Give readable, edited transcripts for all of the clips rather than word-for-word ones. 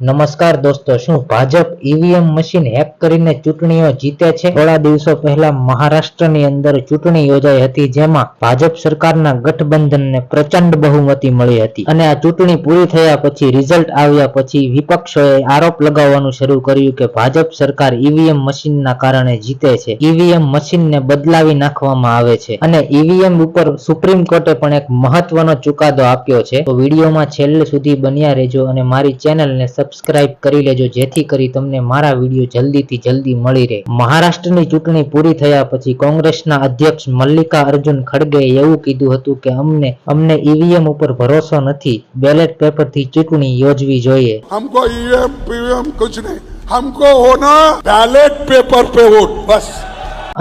નમસ્કાર દોસ્તો, શું ભાજપ ઈવીએમ મશીન હેક કરીને ચૂંટણીઓ જીતે છે? થોડા દિવસો પહેલા મહારાષ્ટ્રની અંદર ચૂંટણી યોજાઈ હતી, જેમાં ભાજપ સરકારના ગઠબંધનને પ્રચંડ બહુમતી મળી હતી અને આ ચૂંટણી પૂરી થયા પછી રિઝલ્ટ આવ્યા પછી વિપક્ષોએ આરોપ લગાવવાનું શરૂ કર્યું કે ભાજપ સરકાર ઈવીએમ મશીનના કારણે જીતે છે. ઈવીએમ મશીનને બદલાવી નાખવામાં આવે છે અને ઈવીએમ ઉપર સુપ્રીમ કોર્ટે પણ એક મહત્વનો ચુકાદો આપ્યો છે. તો વિડીયોમાં છેલ્લે સુધી બન્યા રહેજો અને મારી ચેનલને સબસ્ક્રાઇબ કરી લેજો, જેથી કરી તમને મારા વિડીયો જલ્દીથી જલ્દી મળી રહે. મહારાષ્ટ્રની ચૂંટણી પૂરી થયા પછી કોંગ્રેસના અધ્યક્ષ મલ્લિકા અર્જુન ખડગેએ એવું કીધું હતું કે અમને ઈવીએમ ઉપર ભરોસો નથી, બેલેટ પેપરથી ચૂંટણી યોજવી જોઈએ. हमको ईवीएम पीवीएम कुछ नहीं, हमको होना बैलेट पेपर पे वोट बस.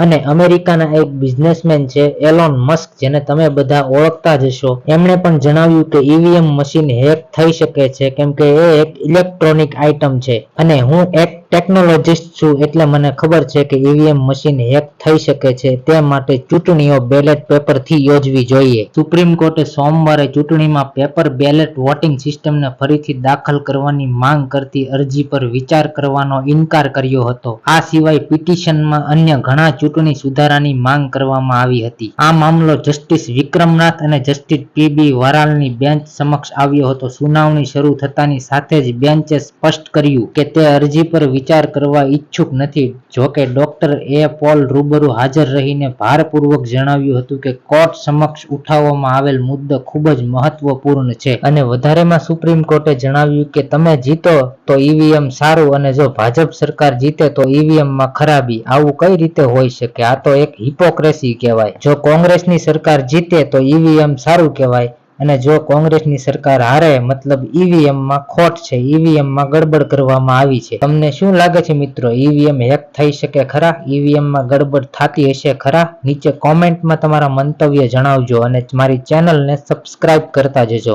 અને અમેરિકાના એક બિઝનેસમેન છે એલોન મસ્ક, જેને તમે બધા ઓળખતા જ હશો, એમણે પણ જણાવ્યું કે ઈવીએમ મશીન હેક થઈ શકે છે, કેમ કે એ એક ઇલેક્ટ્રોનિક આઇટમ છે અને હું એક ટેકનોલોજીસ્ટ છું, એટલે મને ખબર છે કે ઈવીએમ મશીન હેક થઈ શકે છે, તે માટે ચૂંટણીઓ બેલેટ પેપરથી યોજવી જોઈએ. સુપ્રીમ કોર્ટે સોમવારે ચૂંટણીમાં પેપર બેલેટ વોટિંગ સિસ્ટમને ફરીથી દાખલ કરવાની માંગ કરતી અરજી પર વિચાર કરવાનો ઇનકાર કર્યો હતો. આ સિવાય પિટિશનમાં અન્ય ઘણા ચૂંટણી સુધારાની માંગ કરવામાં આવી હતી. આ મામલો જસ્ટિસ વિક્રમનાથ અને જસ્ટિસ પી.બી. વરાલની બેન્ચ સમક્ષ આવ્યો હતો. સુનાવણી શરૂ થતાની સાથે જ બેન્ચે સ્પષ્ટ કર્યું કે તે અરજી પર વિચાર કરવા ઈચ્છુક નથી. જોકે ડોક્ટર એ પોલ રૂબરૂ હાજર રહીને ભારપૂર્વક જણાવ્યું હતું કે કોર્ટ સમક્ષ ઉઠાવવામાં આવેલ મુદ્દો ખૂબ જ મહત્વપૂર્ણ છે અને વધારેમાં સુપ્રીમ કોર્ટે જણાવ્યું કે તમે જીતો તો ઈવીએમ સારું અને જો ભાજપ સરકાર જીતે તો ઈવીએમમાં ખરાબી. આવું કઈ રીતે હોઈ શકે? આ તો એક હિપોક્રેસી કહેવાય. જો કોંગ્રેસની સરકાર જીતે તો ઈવીએમ સારું કહેવાય અને જો કોંગ્રેસની સરકાર હારે મતલબ ઈવીએમમાં ખોટ છે, ઈવીએમમાં ગડબડ કરવામાં આવી છે. તમને શું લાગે છે મિત્રો, ઈવીએમ હેક થઈ શકે ખરા? ઈવીએમમાં ગડબડ થતી હશે ખરા? નીચે કોમેન્ટમાં તમારા મંતવ્ય જણાવજો અને મારી ચેનલને સબસ્ક્રાઇબ કરતા જજો.